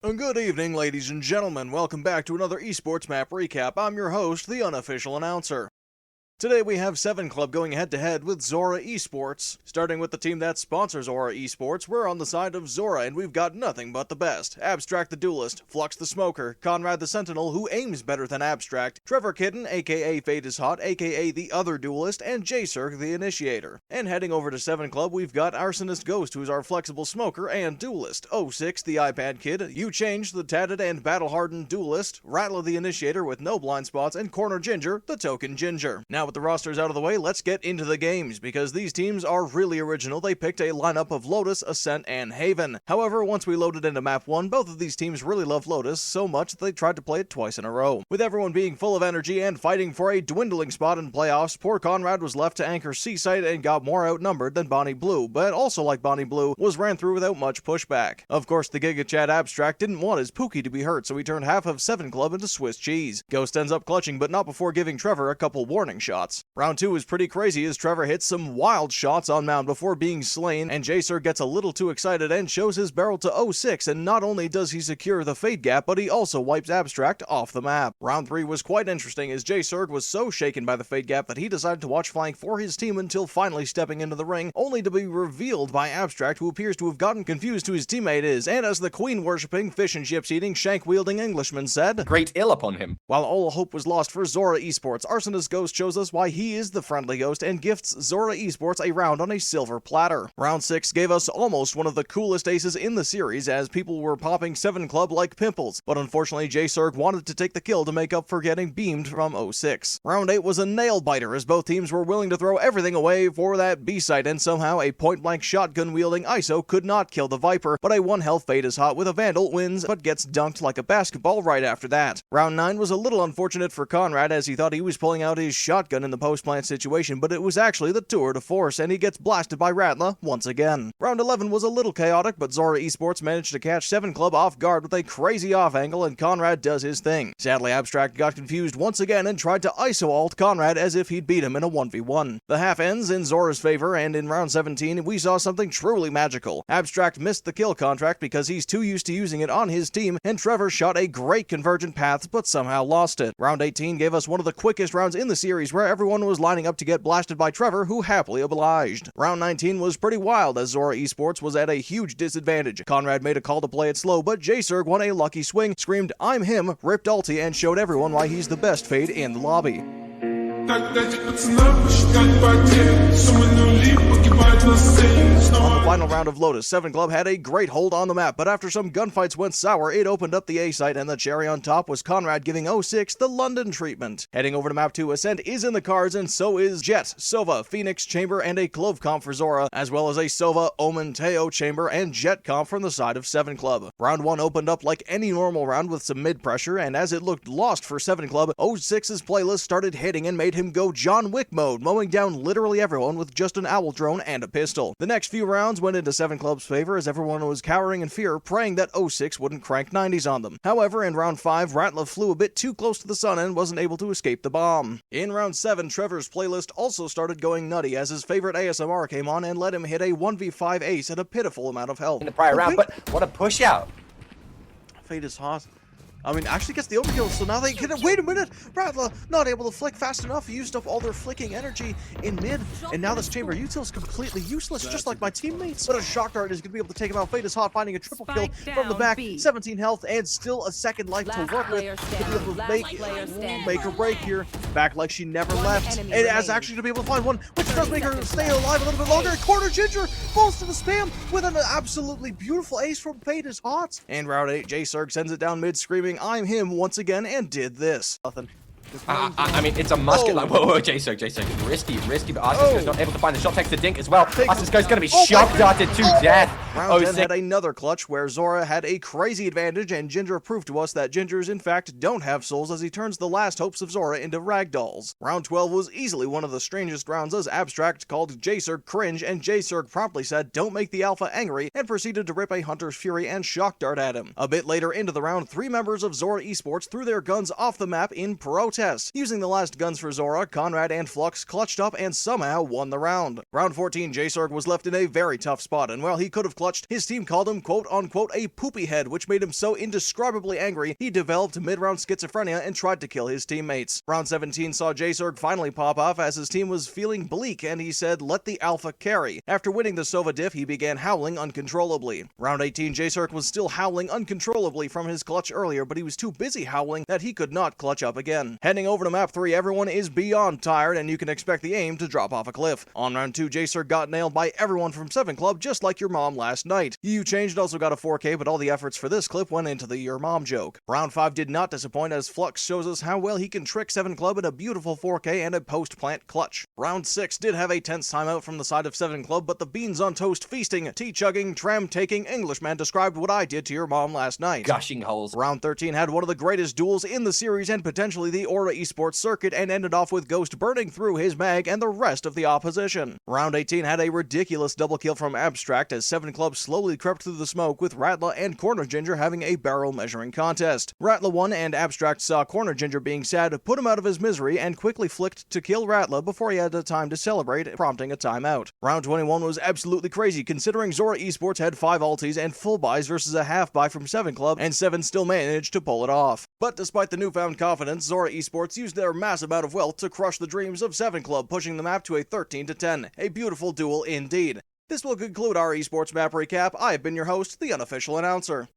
Good evening, ladies and gentlemen. Welcome back to another Esports Map Recap. I'm your host, the unofficial announcer. Today we have 7 Club going head-to-head with Xora Esports. Starting with the team that sponsors ORA Esports, we're on the side of Xora, and we've got nothing but the best. Abstract the Duelist, Flux the Smoker, Conrad the Sentinel, who aims better than Abstract, Trevor Kitten, aka Fate is Hot, aka the Other Duelist, and J-Circ the Initiator. And heading over to 7 Club, we've got Arsonist Ghost, who's our flexible smoker and duelist, 06 the iPad Kid, You Change the tatted and battle-hardened duelist, Rattler the Initiator with no blind spots, and Corner Ginger, the token Ginger. Now with the rosters out of the way, let's get into the games, because these teams are really original. They picked a lineup of Lotus, Ascent, and Haven. However, once we loaded into map 1, both of these teams really love Lotus so much that they tried to play it twice in a row. With everyone being full of energy and fighting for a dwindling spot in playoffs, poor Conrad was left to anchor Seaside and got more outnumbered than Bonnie Blue, but also like Bonnie Blue, was ran through without much pushback. Of course, the Giga Chad Abstract didn't want his Pookie to be hurt, so he turned half of 7 Club into Swiss cheese. Ghost ends up clutching, but not before giving Trevor a couple warning shots. Round 2 is pretty crazy as Trevor hits some wild shots on Mound before being slain, and J-Circ gets a little too excited and shows his barrel to 06, and not only does he secure the Fade Gap, but he also wipes Abstract off the map. Round 3 was quite interesting as J-Circ was so shaken by the Fade Gap that he decided to watch flank for his team until finally stepping into the ring, only to be revealed by Abstract, who appears to have gotten confused who his teammate is, and as the queen-worshipping, fish-and-chips-eating, shank-wielding Englishman said, "Great ill upon him." While all hope was lost for Xora Esports, Arsonist Ghost shows us why he is the friendly ghost and gifts Xora Esports a round on a silver platter. Round 6 gave us almost one of the coolest aces in the series as people were popping 7 Club like pimples, but unfortunately J-Circ wanted to take the kill to make up for getting beamed from 06. Round 8 was a nail-biter as both teams were willing to throw everything away for that B-site, and somehow a point-blank shotgun-wielding ISO could not kill the Viper, but a 1-health Fate is Hot with a Vandal wins but gets dunked like a basketball right after that. Round 9 was a little unfortunate for Conrad as he thought he was pulling out his shotgun in the post-plant situation, but it was actually the tour de force, and he gets blasted by Rattler once again. Round 11 was a little chaotic, but Xora Esports managed to catch 7 Club off guard with a crazy off angle, and Conrad does his thing. Sadly, Abstract got confused once again and tried to ISO-ult Conrad as if he'd beat him in a 1v1. The half ends in Xora's favor, and in round 17, we saw something truly magical. Abstract missed the kill contract because he's too used to using it on his team, and Trevor shot a great convergent path, but somehow lost it. Round 18 gave us one of the quickest rounds in the series where everyone was lining up to get blasted by Trevor, who happily obliged. Round 19 was pretty wild as Xora Esports was at a huge disadvantage. Conrad made a call to play it slow, but J-Circ won a lucky swing, screamed "I'm him," ripped ulti, and showed everyone why he's the best Fade in the lobby. On the final round of Lotus, 7 Club had a great hold on the map, but after some gunfights went sour, it opened up the A-site, and the cherry on top was Conrad giving 06 the London treatment. Heading over to map 2, Ascent is in the cards, and so is Jet, Sova, Phoenix Chamber, and a Clove comp for Xora, as well as a Sova, Omen, Teo Chamber, and Jet comp from the side of 7 Club. Round 1 opened up like any normal round with some mid-pressure, and as it looked lost for 7 Club, 06's playlist started hitting and made him go John Wick mode, mowing down literally everyone with just an owl drone and a pistol. The next few rounds went into 7 Club's favor as everyone was cowering in fear, praying that 06 wouldn't crank 90s on them. However, in round 5, Rattler flew a bit too close to the sun and wasn't able to escape the bomb. In round 7, Trevor's playlist also started going nutty as his favorite ASMR came on and let him hit a 1v5 ace at a pitiful amount of health. In the prior round, but what a push out. Fate is Hot. I mean, actually gets the overkill, so now they get it. Wait a minute! Rattler not able to flick fast enough. He used up all their flicking energy in mid, and now this chamber util is completely useless, just like my teammates. But a shock dart is going to be able to take him out. Fate is Hot, finding a triple kill from the back. 17 health, and still a second life to work with. To be able to make or break here. Back like she never left. And as actually to be able to find one, which does make her stay alive a little bit longer. Corner Ginger falls to the spam with an absolutely beautiful ace from Fate is Hot. And round 8, J-Circ sends it down mid, screaming "I'm him" once again, and did this. Nothing. I mean, it's a musket. Like, whoa, J-Circ, risky, but Arsonist not able to find the shot text to Dink as well. Arsonist is going to be shock darted to death. Round 10 had another clutch where Xora had a crazy advantage, and Ginger proved to us that Gingers in fact don't have souls as he turns the last hopes of Xora into ragdolls. Round 12 was easily one of the strangest rounds as Abstract called J-Circ cringe, and J-Circ promptly said "don't make the alpha angry" and proceeded to rip a Hunter's Fury and shock dart at him. A bit later into the round, 3 members of Xora Esports threw their guns off the map in protest. Using the last guns for Xora, Conrad and Flux clutched up and somehow won the round. Round 14, J-Circ was left in a very tough spot, and while he could have clutched clutched, his team called him quote-unquote a poopy head, which made him so indescribably angry he developed mid-round schizophrenia and tried to kill his teammates. Round 17 saw JSerg finally pop off as his team was feeling bleak and he said, "Let the alpha carry." After winning the Sova diff, he began howling uncontrollably. Round 18, JSerg was still howling uncontrollably from his clutch earlier, but he was too busy howling that he could not clutch up again. Heading over to map 3, everyone is beyond tired and you can expect the aim to drop off a cliff. On round 2, JSerg got nailed by everyone from 7 Club just like your mom last night. You Changed also got a 4K, but all the efforts for this clip went into the your mom joke. Round 5 did not disappoint as Flux shows us how well he can trick 7 Club in a beautiful 4K and a post-plant clutch. Round 6 did have a tense timeout from the side of 7 Club, but the beans on toast feasting, tea-chugging, tram-taking Englishman described what I did to your mom last night. Gushing holes. Round 13 had one of the greatest duels in the series and potentially the ORA Esports Circuit and ended off with Ghost burning through his mag and the rest of the opposition. Round 18 had a ridiculous double kill from Abstract as 7 Club slowly crept through the smoke with Rattler and Corner Ginger having a barrel measuring contest. Rattler won and Abstract saw Corner Ginger being sad, put him out of his misery and quickly flicked to kill Rattler before he had the time to celebrate, prompting a timeout. Round 21 was absolutely crazy considering Xora Esports had 5 ultis and full buys versus a half buy from 7 Club and 7 still managed to pull it off. But despite the newfound confidence, Xora Esports used their massive amount of wealth to crush the dreams of 7 Club, pushing the map to a 13-10. A beautiful duel indeed. This will conclude our Esports Map Recap. I have been your host, the unofficial announcer.